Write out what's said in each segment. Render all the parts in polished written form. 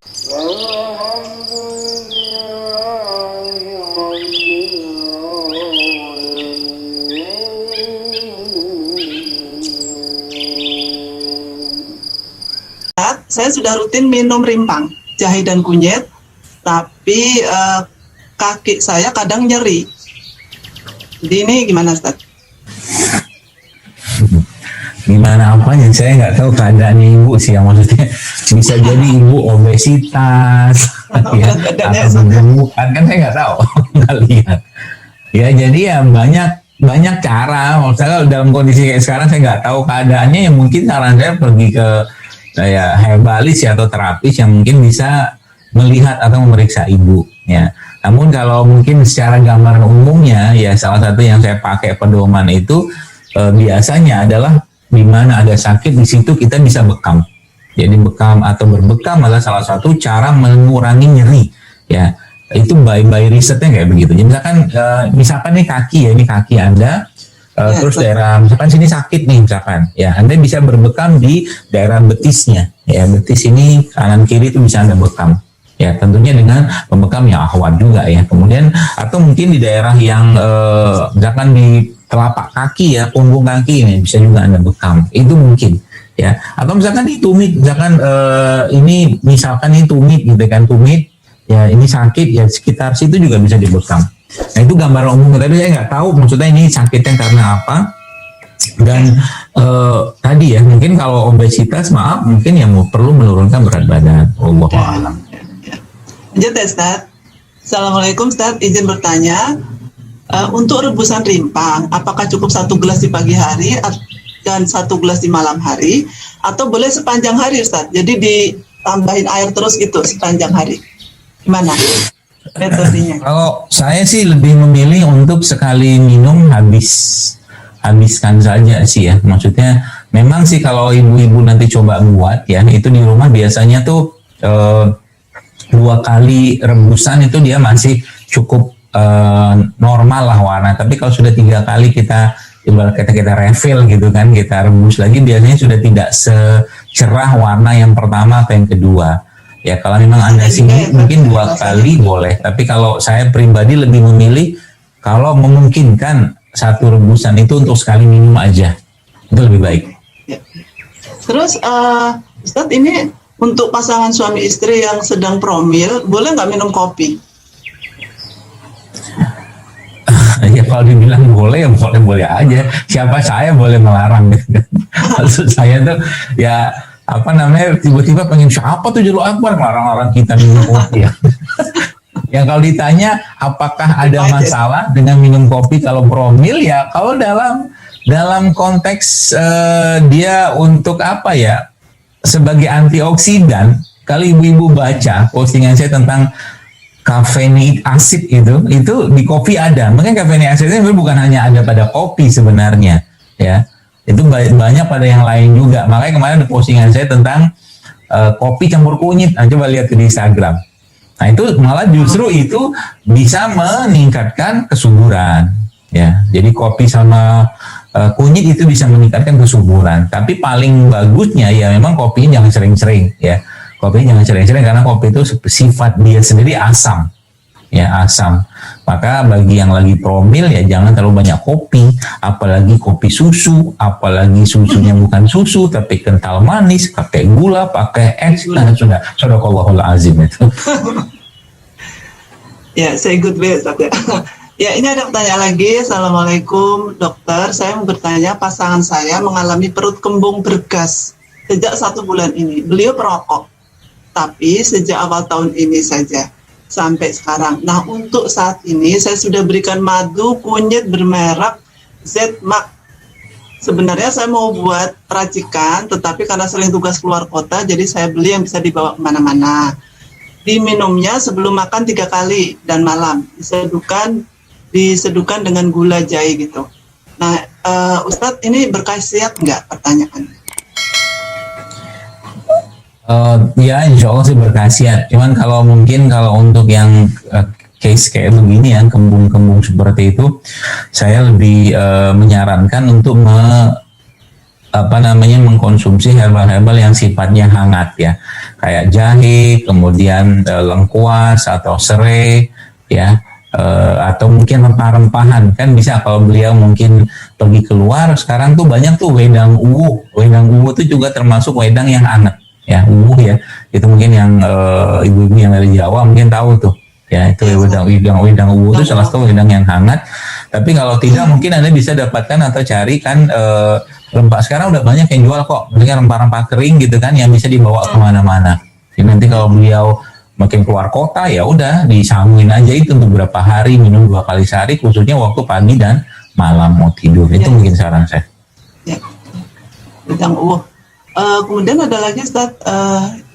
Saya sudah rutin minum rimpang, jahe dan kunyit, tapi kaki saya kadang nyeri. Jadi ini gimana, Ustaz? Gimana apanya? Saya nggak tahu keadaan ibu sih, yang maksudnya bisa jadi ibu obesitas, ya, atau gemukan, kan saya nggak tahu, nggak lihat. Ya jadi ya banyak cara. Misalnya dalam kondisi kayak sekarang saya nggak tahu keadaannya, ya mungkin saran saya pergi ke kayak herbalis ya, atau terapis yang mungkin bisa melihat atau memeriksa ibu ya. Namun kalau mungkin secara gambaran umumnya ya, salah satu yang saya pakai pedoman itu biasanya adalah di mana ada sakit di situ kita bisa bekam. Jadi bekam atau berbekam adalah salah satu cara mengurangi nyeri ya. Itu by risetnya kayak begitu. Jadi misalkan nih kaki ya, ini kaki Anda. Terus daerah misalkan sini sakit nih misalkan ya, Anda bisa berbekam di daerah betisnya ya, betis ini kanan kiri itu bisa Anda bekam ya, tentunya dengan pembekam yang ahwat juga ya. Kemudian atau mungkin di daerah yang misalkan di telapak kaki ya, punggung kaki ini bisa juga Anda bekam, itu mungkin ya. Atau misalkan di tumit, misalkan ini misalkan ini tumit gitu kan, tumit ya, ini sakit ya, sekitar situ juga bisa dibekam. Nah itu gambaran umum, tapi saya nggak tahu maksudnya ini sakitnya karena apa. Dan tadi ya, mungkin kalau obesitas, maaf, mungkin yang perlu menurunkan berat badan. Wallahu a'lam. Lanjut ya, Ustaz. Assalamualaikum, Ustaz. Izin bertanya, untuk rebusan rimpang, apakah cukup 1 gelas di pagi hari dan 1 gelas di malam hari, atau boleh sepanjang hari, Ustaz? Jadi ditambahin air terus gitu sepanjang hari. Gimana metodenya? Kalau saya sih lebih memilih untuk sekali minum habiskan saja sih ya. Maksudnya memang sih kalau ibu-ibu nanti coba buat ya, itu di rumah biasanya tuh 2 kali rebusan itu dia masih cukup normal lah warna. Tapi kalau sudah 3 kali kita ibarat kita refill gitu kan, kita rebus lagi, biasanya sudah tidak secerah warna yang pertama atau yang kedua. Ya kalau memang Anda sini mungkin 2 kali boleh, tapi kalau saya pribadi lebih memilih kalau memungkinkan 1 rebusan itu untuk sekali minum aja, itu lebih baik. Ya. Terus Ustadz, ini untuk pasangan suami istri yang sedang promil, boleh nggak minum kopi? Ya kalau dibilang boleh ya boleh aja. Siapa saya boleh melarang gitu. Maksud saya tuh ya tiba-tiba pengen siapa tuh Jalul Akbar melarang-larang kita minum kopi ya. Yang kalau ditanya apakah ada masalah dengan minum kopi kalau promil, ya kalau dalam konteks dia untuk apa ya, sebagai antioksidan. Kalau ibu-ibu baca postingan saya tentang kafein asid itu di kopi ada. Makanya kafein asid itu bukan hanya ada pada kopi sebenarnya ya. Itu banyak pada yang lain juga. Makanya kemarin ada postingan saya tentang kopi campur kunyit. Nah, coba lihat di Instagram. Nah itu malah justru itu bisa meningkatkan kesuburan. Ya, jadi kopi sama kunyit itu bisa meningkatkan kesuburan. Tapi paling bagusnya ya memang kopi jangan sering-sering ya. Kopi jangan sering-sering karena kopi itu sifat dia sendiri asam. Ya, asam. Maka bagi yang lagi promil ya jangan terlalu banyak kopi, apalagi kopi susu, apalagi susunya bukan susu tapi kental manis, pakai gula, pakai es, nah sudah sadaqallahul azim itu. Ya, saya good way, Ustaz. Ya, ini ada pertanyaan lagi. Assalamualaikum dokter, saya mau bertanya, pasangan saya mengalami perut kembung bergas sejak 1 bulan ini. Beliau perokok, tapi sejak awal tahun ini saja sampai sekarang. Nah, untuk saat ini saya sudah berikan madu kunyit bermerek ZMAX. Sebenarnya saya mau buat racikan, tetapi karena sering tugas keluar kota, jadi saya beli yang bisa dibawa kemana-mana. Diminumnya sebelum makan 3 kali dan malam. Diseduhkan dengan gula jahe gitu. Nah, Ustadz, ini berkhasiat nggak pertanyaannya? Ya insya Allah sih berkhasiat. Cuman kalau untuk yang case kayak begini ya, kembung-kembung seperti itu, saya lebih menyarankan untuk mengkonsumsi herbal-herbal yang sifatnya hangat ya, kayak jahe, kemudian lengkuas atau serai ya, atau mungkin rempah-rempahan. Kan bisa kalau beliau mungkin pergi keluar, sekarang tuh banyak tuh wedang uwu. Wedang uwu itu juga termasuk wedang yang hangat ya, uwu ya. Itu mungkin yang ibu-ibu yang dari Jawa mungkin tahu tuh. Ya, itu wedang uwu itu salah satu wedang yang hangat. Tapi kalau tidak mungkin Anda bisa dapatkan atau cari kan rempah. Sekarang udah banyak yang jual kok, mungkin rempah-rempah kering gitu kan yang bisa dibawa kemana-mana. Jadi nanti kalau beliau makin keluar kota ya udah disambungin aja itu untuk beberapa hari, minum 2 kali sehari, khususnya waktu pagi dan malam mau tidur. Itu mungkin saran saya. Ya, wedang uwu. Kemudian ada lagi Ustaz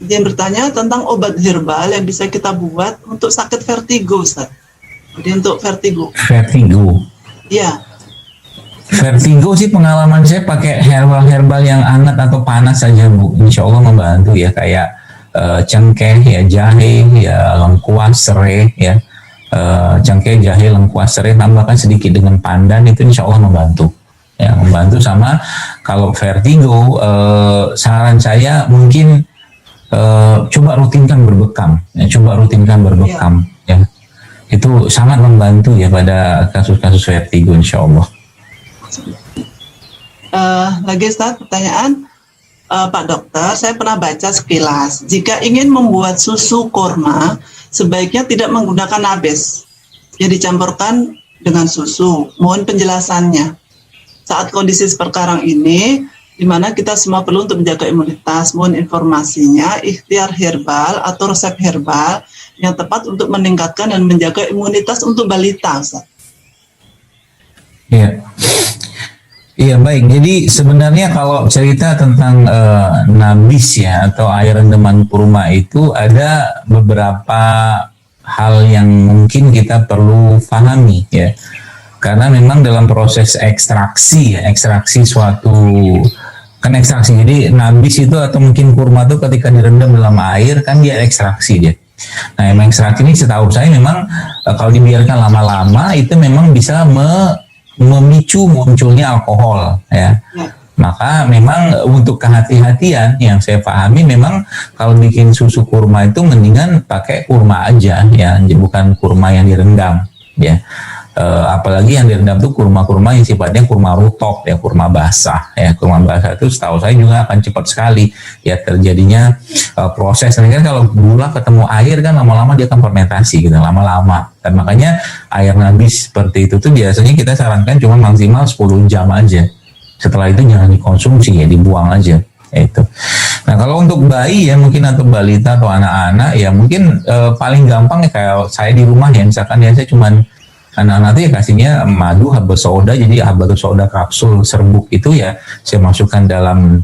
yang bertanya tentang obat herbal yang bisa kita buat untuk sakit vertigo Ustaz. Jadi untuk vertigo. Vertigo. Iya. Vertigo sih pengalaman saya pakai herbal-herbal yang hangat atau panas saja Bu. Insya Allah membantu ya, kayak cengkeh ya, jahe ya, lengkuas, serai ya. Cengkeh, jahe, lengkuas, serai, tambahkan sedikit dengan pandan, itu insya Allah membantu. Ya, membantu. Sama kalau vertigo, saran saya mungkin coba rutinkan berbekam. Ya, ya. Itu sangat membantu ya pada kasus-kasus vertigo insya Allah. Lagi Ustaz, pertanyaan Pak Dokter, saya pernah baca sekilas, jika ingin membuat susu kurma, sebaiknya tidak menggunakan nabis yang dicampurkan dengan susu. Mohon penjelasannya. Saat kondisi sekarang ini, di mana kita semua perlu untuk menjaga imunitas, mohon informasinya, ikhtiar herbal atau resep herbal yang tepat untuk meningkatkan dan menjaga imunitas untuk balita, Ustaz. Iya. Iya baik, jadi sebenarnya kalau cerita tentang nabis ya atau air rendaman kurma itu ada beberapa hal yang mungkin kita perlu pahami ya, karena memang dalam proses ekstraksi suatu kan ekstraksi, jadi nabis itu atau mungkin kurma itu ketika direndam dalam air kan dia ekstraksi dia. Nah emang ekstraksi ini setahu saya memang kalau dibiarkan lama-lama itu memang bisa memicu munculnya alkohol ya. Maka memang untuk kehati-hatian yang saya pahami, memang kalau bikin susu kurma itu mendingan pakai kurma aja ya, bukan kurma yang direndam ya. Apalagi yang direndam itu kurma-kurma yang sifatnya kurma rutop ya, kurma basah ya. Kurma basah itu setahu saya juga akan cepat sekali ya terjadinya proses. Ini kan kalau gula ketemu air kan lama-lama dia akan fermentasi gitu lama-lama. Dan makanya air nabis seperti itu tuh biasanya kita sarankan cuma maksimal 10 jam aja. Setelah itu jangan dikonsumsi ya, dibuang aja. Itu. Nah kalau untuk bayi ya mungkin atau balita atau anak-anak ya mungkin paling gampang ya kayak saya di rumah ya, misalkan ya saya cuman anak-anak itu ya kasihnya madu habas soda, jadi habas soda kapsul serbuk itu ya saya masukkan dalam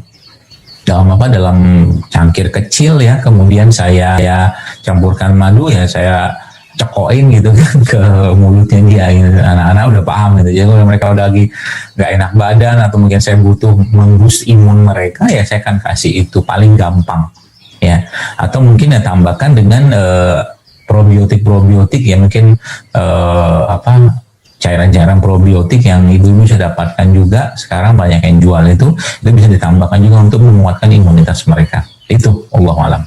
cangkir kecil ya, kemudian saya ya campurkan madu ya, saya cekoin gitu kan ke mulutnya dia gitu. Anak-anak udah paham gitu. Jadi kalau mereka udah lagi nggak enak badan atau mungkin saya butuh memboost imun mereka ya saya akan kasih itu, paling gampang ya. Atau mungkin ya tambahkan dengan probiotik ya mungkin cairan-cairan probiotik yang ibu bisa dapatkan juga sekarang banyak yang jual itu bisa ditambahkan juga untuk menguatkan imunitas mereka. Itu Allahu a'lam.